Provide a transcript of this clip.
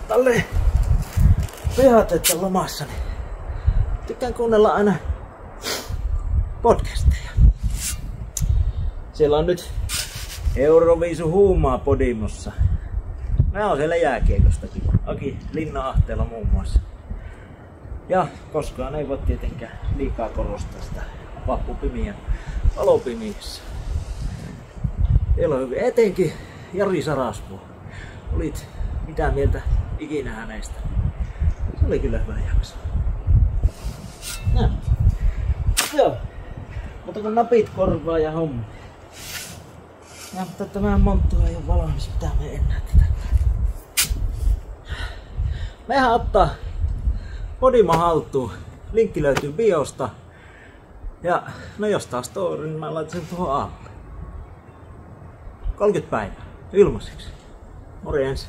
Tälleen vihatöiden lomassa niin tykkään kuunnella aina podcasteja. Siellä on nyt Euroviisu huumaa Podimossa. Mä oon siellä jääkiekostakin. Aki Linna-Ahteella muun muassa. Ja koskaan ei voi tietenkään liikaa korostaa sitä vappupimiä valopimissä. Siellä on hyvin. Etenkin Jari Sarasvuo. Olit mitä mieltä ikinä hänestä? Se oli kyllä hyvä jakso. No. Joo. Mutta kun napit korvaa ja homma. Ja, mutta tämä monttu ei ole valmis, mitä me enää tätä. Mehän ottaa Podimo haltuun. Linkki löytyy biosta. Ja no jos taas story, niin mä laitan sen tuohon aamulle. 30 päivää ilmaiseksi. Morjens.